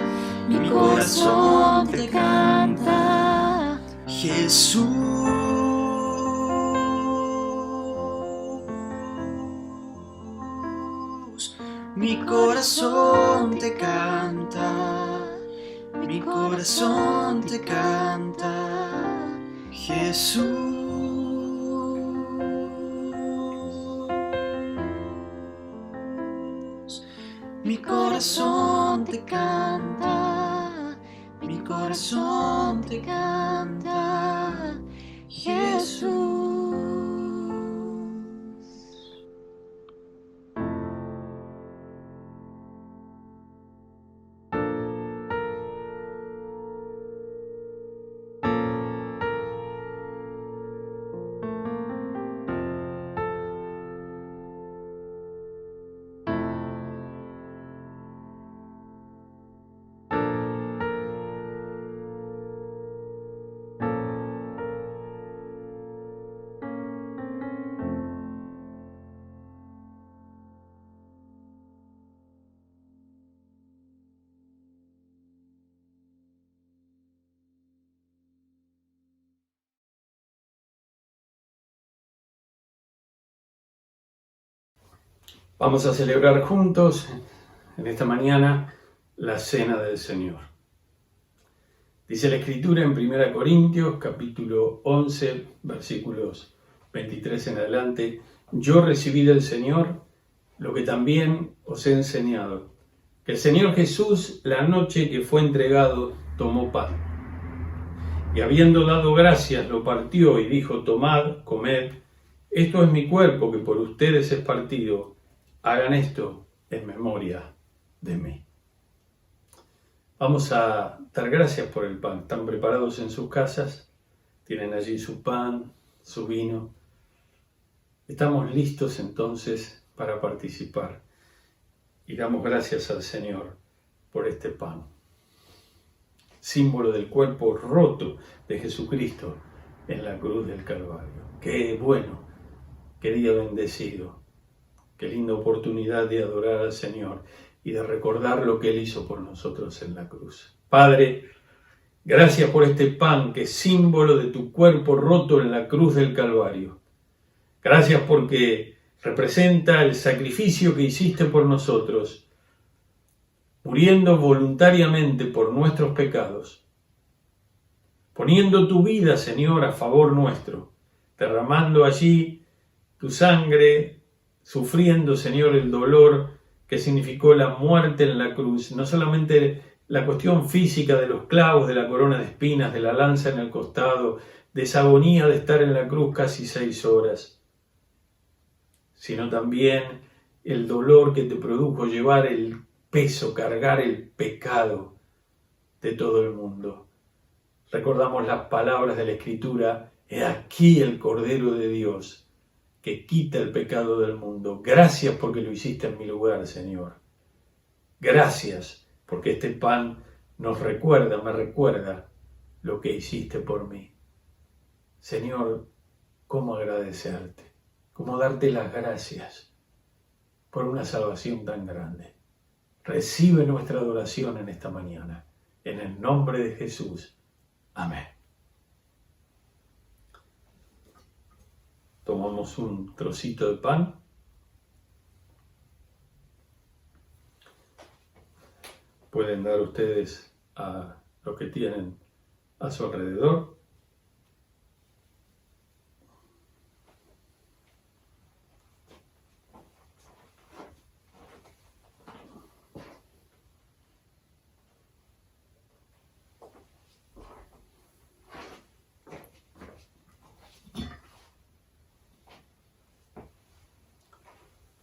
mi corazón te canta. Jesús. Mi corazón te canta, mi corazón te canta, Jesús. Mi corazón te canta, mi corazón te canta, Jesús. Vamos a celebrar juntos en esta mañana la Cena del Señor. Dice la Escritura en 1 Corintios, capítulo 11, versículos 23 en adelante: Yo recibí del Señor lo que también os he enseñado, que el Señor Jesús, la noche que fue entregado, tomó pan. Y habiendo dado gracias, lo partió y dijo: tomad, comed, esto es mi cuerpo que por ustedes es partido. Hagan esto en memoria de mí. Vamos a dar gracias por el pan. Están preparados en sus casas, tienen allí su pan, su vino. Estamos listos entonces para participar y damos gracias al Señor por este pan, símbolo del cuerpo roto de Jesucristo en la cruz del Calvario. Qué bueno, qué día bendecido, qué linda oportunidad de adorar al Señor y de recordar lo que Él hizo por nosotros en la cruz. Padre, gracias por este pan que es símbolo de tu cuerpo roto en la cruz del Calvario. Gracias porque representa el sacrificio que hiciste por nosotros, muriendo voluntariamente por nuestros pecados, poniendo tu vida, Señor, a favor nuestro, derramando allí tu sangre, sufriendo, Señor, el dolor que significó la muerte en la cruz, no solamente la cuestión física de los clavos, de la corona de espinas, de la lanza en el costado, de esa agonía de estar en la cruz casi 6 horas, sino también el dolor que te produjo llevar el peso, cargar el pecado de todo el mundo. Recordamos las palabras de la Escritura: he aquí el Cordero de Dios que quita el pecado del mundo. Gracias porque lo hiciste en mi lugar, Señor. Gracias porque este pan me recuerda lo que hiciste por mí. Señor, ¿cómo agradecerte? ¿Cómo darte las gracias por una salvación tan grande? Recibe nuestra adoración en esta mañana. En el nombre de Jesús. Amén. Tomamos un trocito de pan. Pueden dar ustedes a lo que tienen a su alrededor.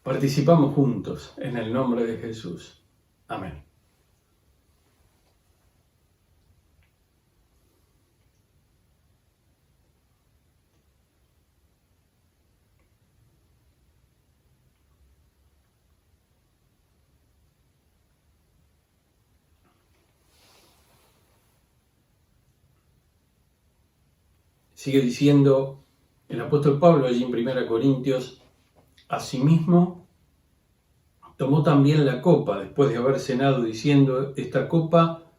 Participamos juntos en el nombre de Jesús. Amén. Sigue diciendo el apóstol Pablo allí en 1 Corintios: asimismo, tomó también la copa después de haber cenado, diciendo: esta copa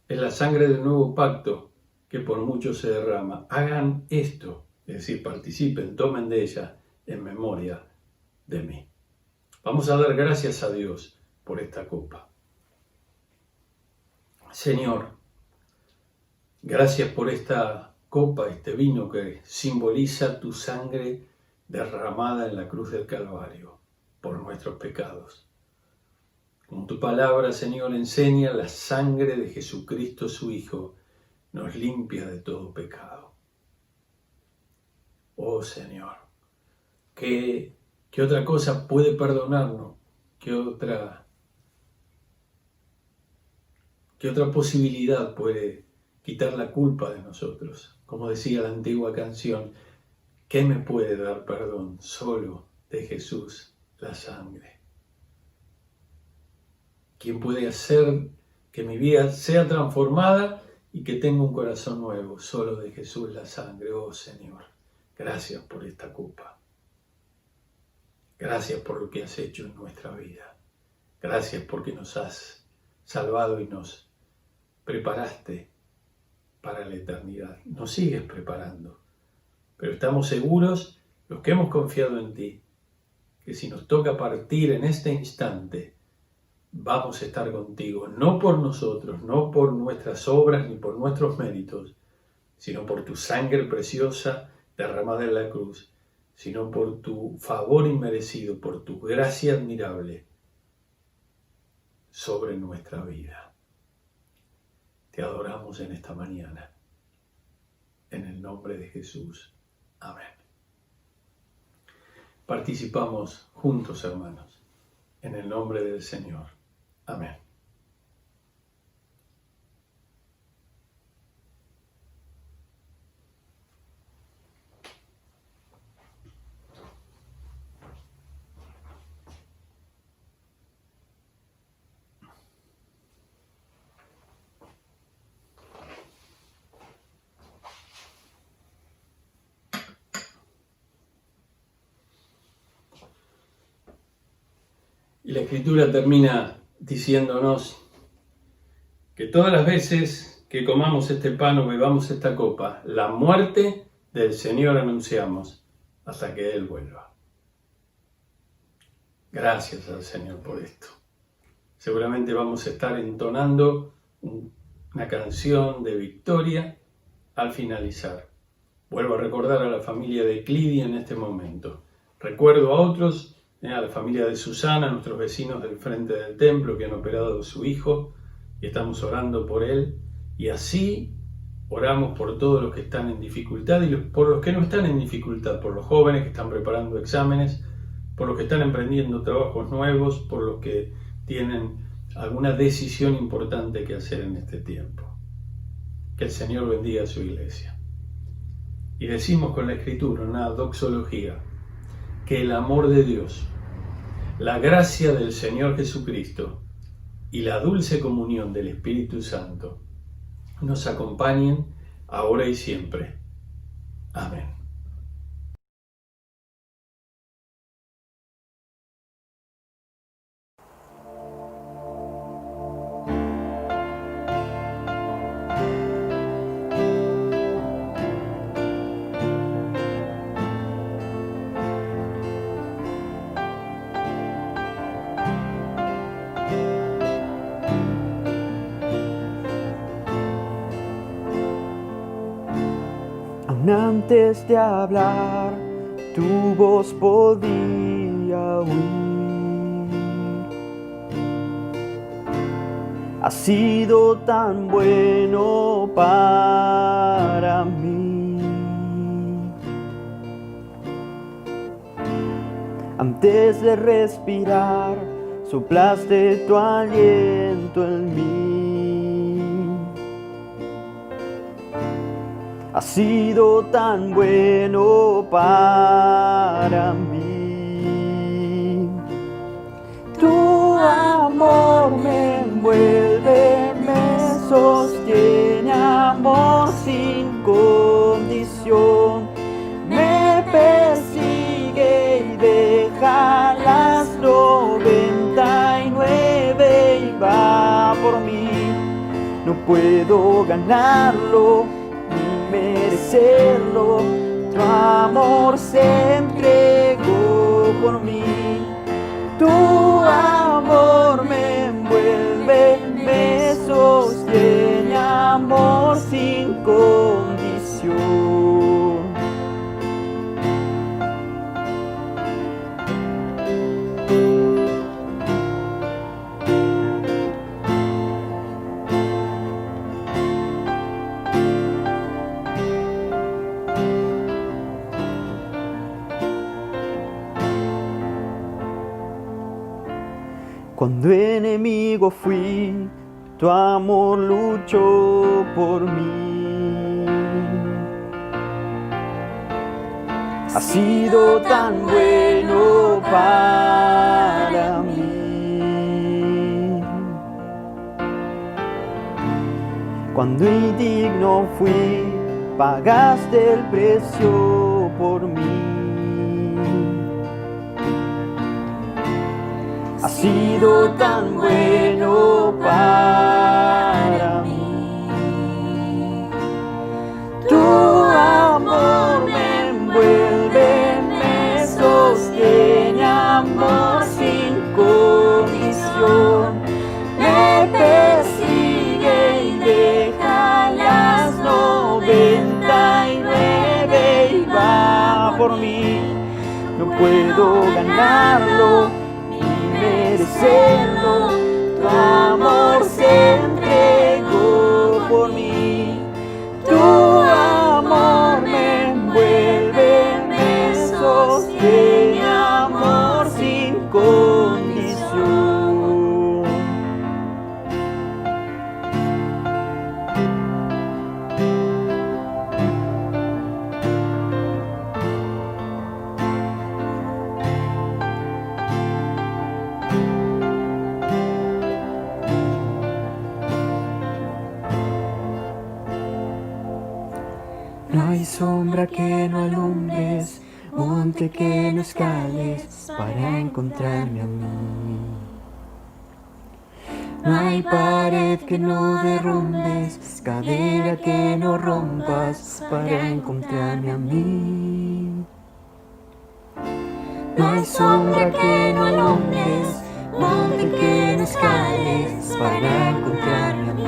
es la sangre del nuevo pacto que por muchos se derrama. Hagan esto, es decir, participen, tomen de ella en memoria de mí. Vamos a dar gracias a Dios por esta copa. Señor, gracias por esta copa, este vino que simboliza tu sangre derramada en la cruz del Calvario por nuestros pecados. Como tu palabra, Señor, enseña, la sangre de Jesucristo, su Hijo, nos limpia de todo pecado. Oh Señor, ¿qué otra cosa puede perdonarnos? ¿Qué otra posibilidad puede quitar la culpa de nosotros? Como decía la antigua canción, ¿qué me puede dar perdón? Solo de Jesús la sangre. ¿Quién puede hacer que mi vida sea transformada y que tenga un corazón nuevo? Solo de Jesús la sangre. Oh Señor, gracias por esta copa. Gracias por lo que has hecho en nuestra vida. Gracias porque nos has salvado y nos preparaste para la eternidad. Nos sigues preparando. Pero estamos seguros, los que hemos confiado en ti, que si nos toca partir en este instante, vamos a estar contigo, no por nosotros, no por nuestras obras ni por nuestros méritos, sino por tu sangre preciosa derramada en la cruz, sino por tu favor inmerecido, por tu gracia admirable. sobre nuestra vida. Te adoramos en esta mañana. En el nombre de Jesús. Amén. Participamos juntos, hermanos, en el nombre del Señor. Amén. Y la Escritura termina diciéndonos que todas las veces que comamos este pan o bebamos esta copa, la muerte del Señor anunciamos hasta que Él vuelva. Gracias al Señor por esto. Seguramente vamos a estar entonando una canción de victoria al finalizar. Vuelvo a recordar a la familia de Clidia en este momento. Recuerdo a otros, a la familia de Susana, nuestros vecinos del frente del templo que han operado a su hijo y estamos orando por él. Y así oramos por todos los que están en dificultad y por los que no están en dificultad, por los jóvenes que están preparando exámenes, por los que están emprendiendo trabajos nuevos, por los que tienen alguna decisión importante que hacer en este tiempo. Que el Señor bendiga a su iglesia. Y decimos con la Escritura, una doxología, que el amor de Dios, la gracia del Señor Jesucristo y la dulce comunión del Espíritu Santo nos acompañen ahora y siempre. Amén. Antes de hablar, tu voz podía oír. Has sido tan bueno para mí. Antes de respirar, soplaste tu aliento en mí. Has sido tan bueno para mí. Tu amor me envuelve, me sostiene, amor sin condición. Me persigue y deja las 99 y va por mí. No puedo ganarlo merecerlo, tu amor se entregó por mí. Tu amor me envuelve, me sostiene, amor sin condición. Cuando enemigo fui, tu amor luchó por mí. Has sido tan bueno para mí. Cuando indigno fui, pagaste el precio por mí. Has sido tan bueno para mí. Tu amor me envuelve, me sostiene, amor sin condición. Me persigue y deja las 99 y va por mí. No puedo ganarlo, merecerlo, tu tu amor se entregó por mí. Tu amor me envuelve, me sostiene, amor sin condición. No hay sombra que no alumbres, monte que no escales para encontrarme a mí. No hay pared que no derrumbes, cadera que no rompas para encontrarme a mí. No hay sombra que no alumbres, monte que no escales para encontrarme a mí.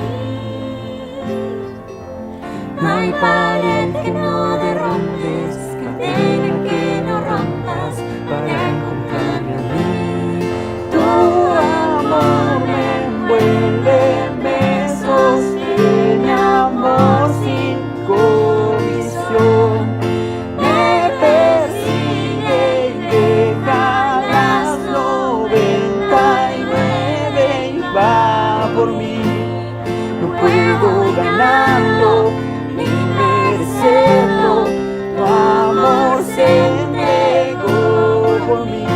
No hay pared que no derrumbes, cadena que no rompas para encontrarme a mí. Tu amor me envuelve, me sostiene, amor sin condición. Me persigue y deja las 99 y va por mí. No puedo ganarlo ni merecerlo, tu amor se entregó por mí.